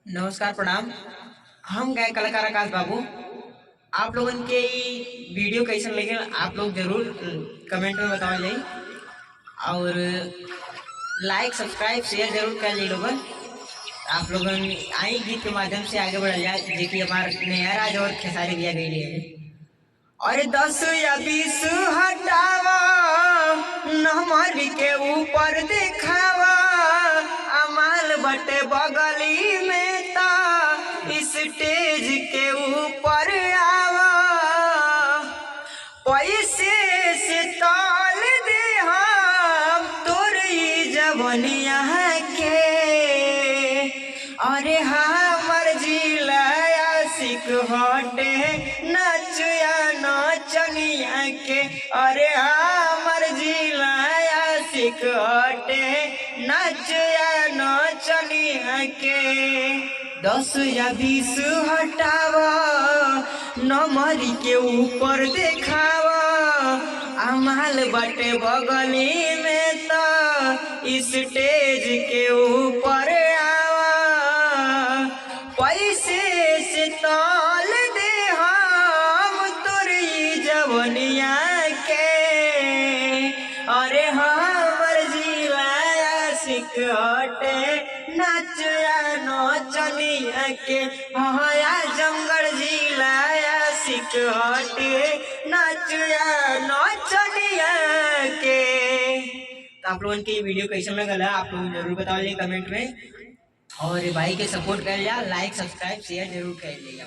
नमस्कार प्रणाम। हम गए कलाकार आकाश बाबू। आप लोगन के ई वीडियो कैसन लगे आप लोग जरूर कमेंट में बताओ जाई और लाइक सब्सक्राइब शेयर जरूर कर ली लोगन। आप लोगन आई गीत के माध्यम से आगे बढ़ जाए जेकि हमारे नया राज और खेसारी दिया गई है। और 10 या 20 हटावा नंबर के ऊपर दिखावा अमाल बटे बगली में ता स्टेज के ऊपर आवा पैसे से ताल दे हम तोरी जवनिया के। अरे हमर जिला आशिक हटे नचया नचनिया के। अरे हमर जिला आशिक हटे नचया नचनिया के। 10 या 20 हटावा नंबर के ऊपर देखावा अमाल बटे बगली में ता स्टेज के ऊपर आवा पैसे से ताल दे हम तोरी जवनिया के। अरे हमर जिला आशिक हटे नचया नचनिया के। हया जंगल जिला आशिक हटे नचया नचनिया के। तो आप लोगों की वीडियो कैसा लगल आप लोग जरूर बताओ कमेंट में और भाई के सपोर्ट कर लिया, लाइक सब्सक्राइब शेयर जरूर कर लिया।